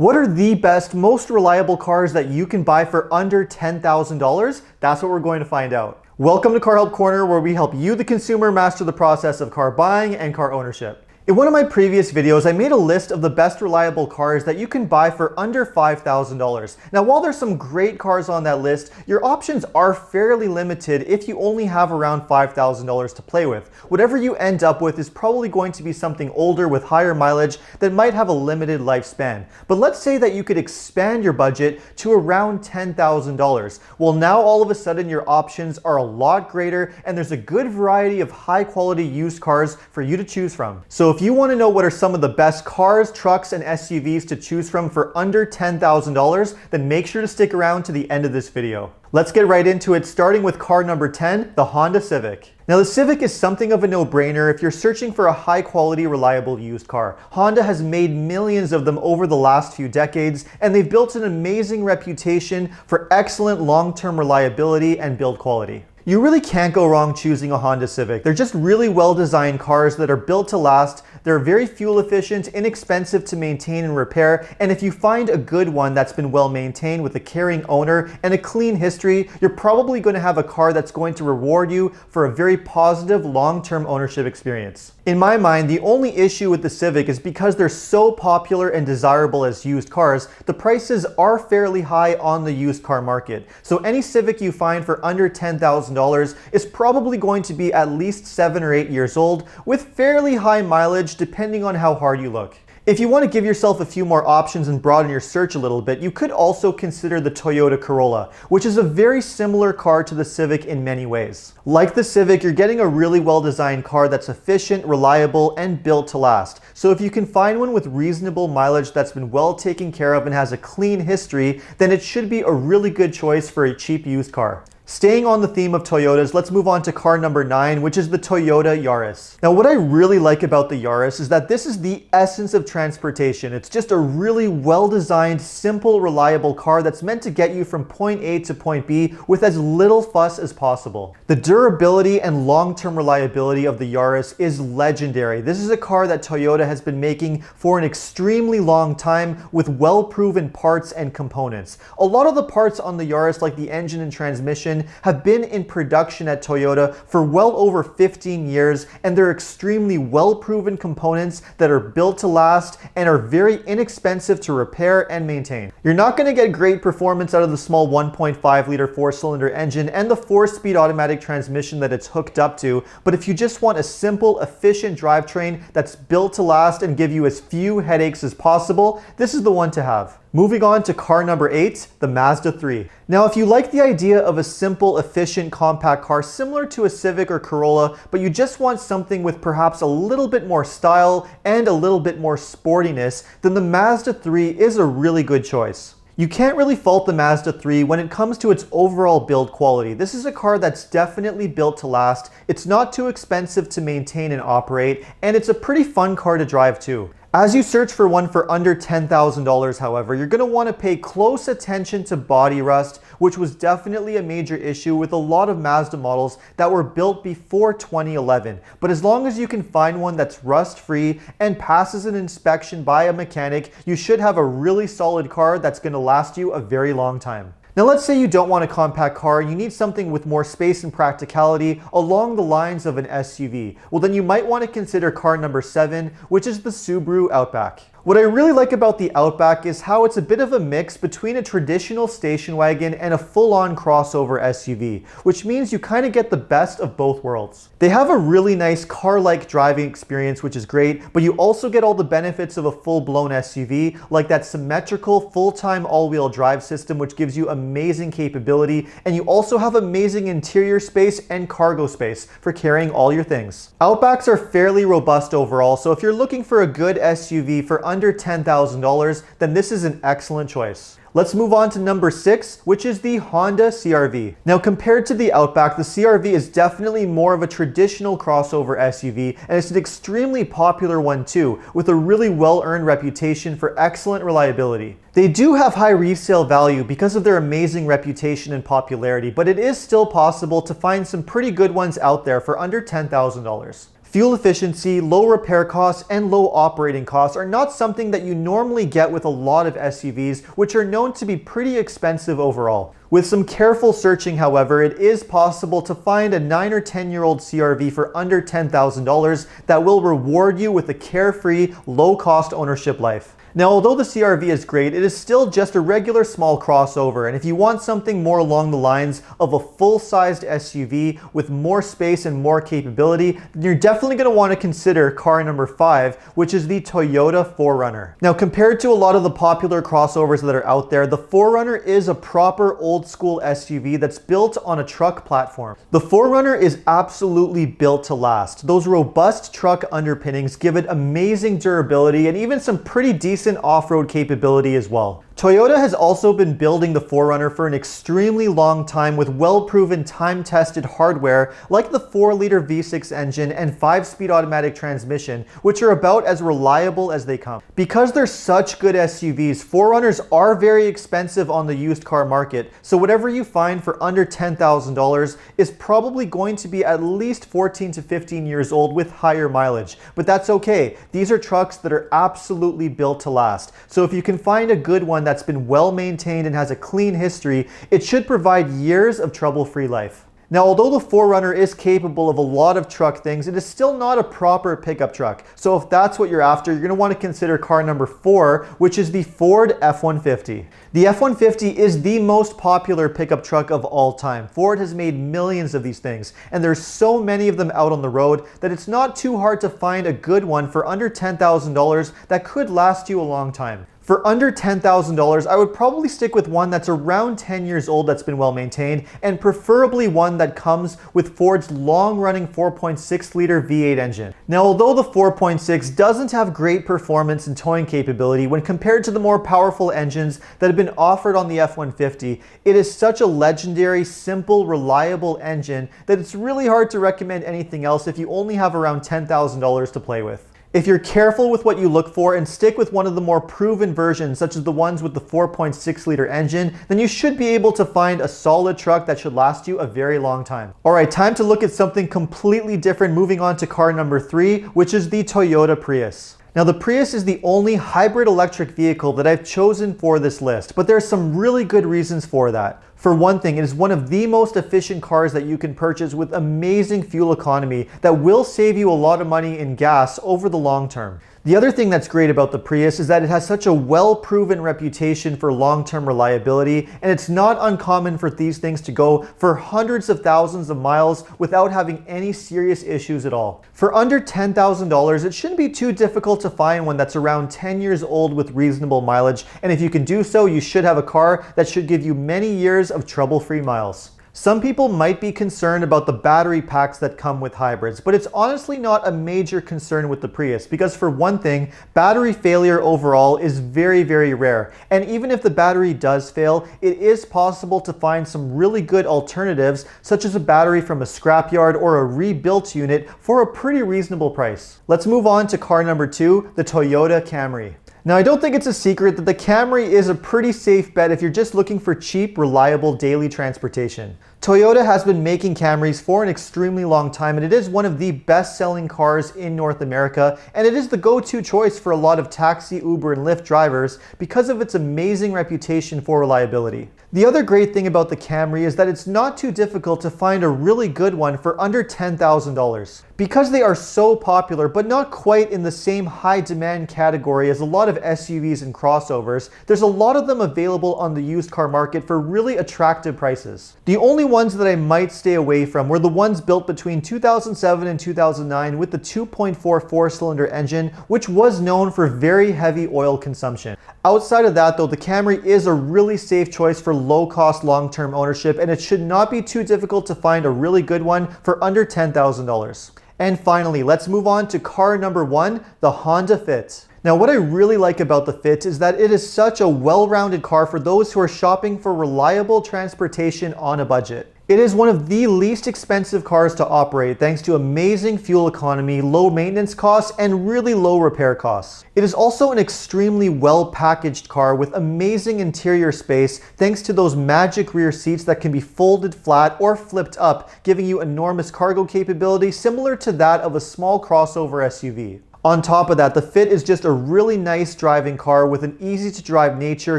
What are the best, most reliable cars that you can buy for under $10,000? That's what we're going to find out. Welcome to Car Help Corner, where we help you, the consumer, master the process of car buying and car ownership. In one of my previous videos, I made a list of the best reliable cars that you can buy for under $5,000. Now, while there's some great cars on that list, your options are fairly limited if you only have around $5,000 to play with. Whatever you end up with is probably going to be something older with higher mileage that might have a limited lifespan. But let's say that you could expand your budget to around $10,000. Well, now all of a sudden your options are a lot greater and there's a good variety of high quality used cars for you to choose from. So if you want to know what are some of the best cars, trucks, and SUVs to choose from for under $10,000, then make sure to stick around to the end of this video. Let's get right into it, starting with car number 10, the Honda Civic. Now, the Civic is something of a no-brainer if you're searching for a high-quality, reliable used car. Honda has made millions of them over the last few decades, and they've built an amazing reputation for excellent long-term reliability and build quality. You really can't go wrong choosing a Honda Civic. They're just really well-designed cars that are built to last. They're very fuel efficient, inexpensive to maintain and repair, and if you find a good one that's been well maintained with a caring owner and a clean history, you're probably going to have a car that's going to reward you for a very positive long-term ownership experience. In my mind, the only issue with the Civic is because they're so popular and desirable as used cars, the prices are fairly high on the used car market. So any Civic you find for under $10,000 is probably going to be at least 7 or 8 years old with fairly high mileage depending on how hard you look. If you want to give yourself a few more options and broaden your search a little bit, you could also consider the Toyota Corolla, which is a very similar car to the Civic in many ways. Like the Civic, you're getting a really well-designed car that's efficient, reliable, and built to last. So if you can find one with reasonable mileage that's been well taken care of and has a clean history, then it should be a really good choice for a cheap used car. Staying on the theme of Toyotas, let's move on to car number 9, which is the Toyota Yaris. Now, what I really like about the Yaris is that this is the essence of transportation. It's just a really well-designed, simple, reliable car that's meant to get you from point A to point B with as little fuss as possible. The durability and long-term reliability of the Yaris is legendary. This is a car that Toyota has been making for an extremely long time with well-proven parts and components. A lot of the parts on the Yaris, like the engine and transmission, have been in production at Toyota for well over 15 years, and they're extremely well-proven components that are built to last and are very inexpensive to repair and maintain. You're not going to get great performance out of the small 1.5-liter 4-cylinder engine and the 4-speed automatic transmission that it's hooked up to, but if you just want a simple, efficient drivetrain that's built to last and give you as few headaches as possible, this is the one to have. Moving on to car number 8, the Mazda 3. Now, if you like the idea of a simple, efficient, compact car similar to a Civic or Corolla, but you just want something with perhaps a little bit more style and a little bit more sportiness, then the Mazda 3 is a really good choice. You can't really fault the Mazda 3 when it comes to its overall build quality. This is a car that's definitely built to last, it's not too expensive to maintain and operate, and it's a pretty fun car to drive too. As you search for one for under $10,000, however, you're going to want to pay close attention to body rust, which was definitely a major issue with a lot of Mazda models that were built before 2011. But as long as you can find one that's rust-free and passes an inspection by a mechanic, you should have a really solid car that's going to last you a very long time. Now, let's say you don't want a compact car and you need something with more space and practicality along the lines of an SUV. Well, then you might want to consider car number 7, which is the Subaru Outback. What I really like about the Outback is how it's a bit of a mix between a traditional station wagon and a full-on crossover SUV, which means you kind of get the best of both worlds. They have a really nice car-like driving experience, which is great, but you also get all the benefits of a full-blown SUV, like that symmetrical full-time all-wheel drive system, which gives you amazing capability, and you also have amazing interior space and cargo space for carrying all your things. Outbacks are fairly robust overall, so if you're looking for a good SUV for under $10,000, then this is an excellent choice. Let's move on to number 6, which is the Honda CR-V. Now, compared to the Outback, the CR-V is definitely more of a traditional crossover SUV, and it's an extremely popular one too, with a really well-earned reputation for excellent reliability. They do have high resale value because of their amazing reputation and popularity, but it is still possible to find some pretty good ones out there for under $10,000. Fuel efficiency, low repair costs, and low operating costs are not something that you normally get with a lot of SUVs, which are known to be pretty expensive overall. With some careful searching, however, it is possible to find a 9 or 10-year-old CRV for under $10,000 that will reward you with a carefree, low-cost ownership life. Now, although the CRV is great, it is still just a regular small crossover, and if you want something more along the lines of a full-sized SUV with more space and more capability, then you're definitely going to want to consider car number 5, which is the Toyota 4Runner. Now, compared to a lot of the popular crossovers that are out there, the 4Runner is a proper old-school SUV that's built on a truck platform. The 4Runner is absolutely built to last. Those robust truck underpinnings give it amazing durability and even some pretty decent off-road capability as well. Toyota has also been building the 4Runner for an extremely long time with well-proven time-tested hardware like the 4-liter V6 engine and 5-speed automatic transmission, which are about as reliable as they come. Because they're such good SUVs, 4Runners are very expensive on the used car market, so whatever you find for under $10,000 is probably going to be at least 14 to 15 years old with higher mileage. But that's okay. These are trucks that are absolutely built to last. So if you can find a good one that's been well maintained and has a clean history, it should provide years of trouble-free life. Now, although the 4Runner is capable of a lot of truck things, it is still not a proper pickup truck. So if that's what you're after, you're going to want to consider car number 4, which is the Ford F-150. The F-150 is the most popular pickup truck of all time. Ford has made millions of these things, and there's so many of them out on the road that it's not too hard to find a good one for under $10,000 that could last you a long time. For under $10,000, I would probably stick with one that's around 10 years old that's been well maintained, and preferably one that comes with Ford's long-running 4.6-liter V8 engine. Now, although the 4.6 doesn't have great performance and towing capability when compared to the more powerful engines that have been offered on the F-150, it is such a legendary, simple, reliable engine that it's really hard to recommend anything else if you only have around $10,000 to play with. If you're careful with what you look for and stick with one of the more proven versions, such as the ones with the 4.6-liter engine, then you should be able to find a solid truck that should last you a very long time. Alright, time to look at something completely different, moving on to car number 3, which is the Toyota Prius. Now, the Prius is the only hybrid electric vehicle that I've chosen for this list, but there are some really good reasons for that. For one thing, it is one of the most efficient cars that you can purchase with amazing fuel economy that will save you a lot of money in gas over the long term. The other thing that's great about the Prius is that it has such a well-proven reputation for long-term reliability, and it's not uncommon for these things to go for hundreds of thousands of miles without having any serious issues at all. For under $10,000, it shouldn't be too difficult to find one that's around 10 years old with reasonable mileage, and if you can do so, you should have a car that should give you many years of trouble-free miles. Some people might be concerned about the battery packs that come with hybrids, but it's honestly not a major concern with the Prius because, for one thing, battery failure overall is very, very rare. And even if the battery does fail, it is possible to find some really good alternatives, such as a battery from a scrapyard or a rebuilt unit for a pretty reasonable price. Let's move on to car number 2, the Toyota Camry. Now, I don't think it's a secret that the Camry is a pretty safe bet if you're just looking for cheap, reliable daily transportation. Toyota has been making Camrys for an extremely long time, and it is one of the best-selling cars in North America, and it is the go-to choice for a lot of taxi, Uber, and Lyft drivers because of its amazing reputation for reliability. The other great thing about the Camry is that it's not too difficult to find a really good one for under $10,000. Because they are so popular, but not quite in the same high-demand category as a lot of SUVs and crossovers, there's a lot of them available on the used car market for really attractive prices. The only ones that I might stay away from were the ones built between 2007 and 2009 with the 2.4 four-cylinder engine, which was known for very heavy oil consumption. Outside of that though, the Camry is a really safe choice for low-cost long-term ownership, and it should not be too difficult to find a really good one for under $10,000. And finally, let's move on to car number 1, the Honda Fit. Now, what I really like about the Fit is that it is such a well-rounded car for those who are shopping for reliable transportation on a budget. It is one of the least expensive cars to operate thanks to amazing fuel economy, low maintenance costs, and really low repair costs. It is also an extremely well packaged car with amazing interior space thanks to those magic rear seats that can be folded flat or flipped up, giving you enormous cargo capability similar to that of a small crossover SUV. On top of that, the fit is just a really nice driving car with an easy to drive nature,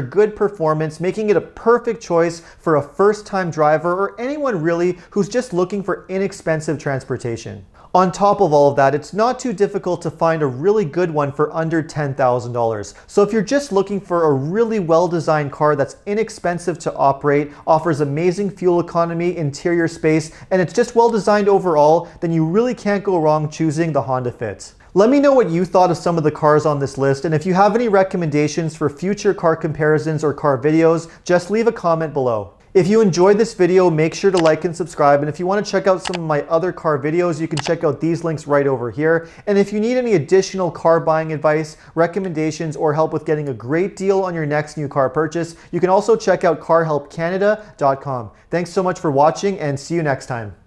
good performance, making it a perfect choice for a first-time driver or anyone really who's just looking for inexpensive transportation. On top of all of that, it's not too difficult to find a really good one for under $10,000. So if you're just looking for a really well-designed car that's inexpensive to operate, offers amazing fuel economy, interior space, and it's just well designed overall, then you really can't go wrong choosing the Honda Fit. Let me know what you thought of some of the cars on this list, and if you have any recommendations for future car comparisons or car videos, just leave a comment below. If you enjoyed this video, make sure to like and subscribe, and if you want to check out some of my other car videos, you can check out these links right over here. And if you need any additional car buying advice, recommendations, or help with getting a great deal on your next new car purchase, you can also check out carhelpcanada.com. Thanks so much for watching, and see you next time.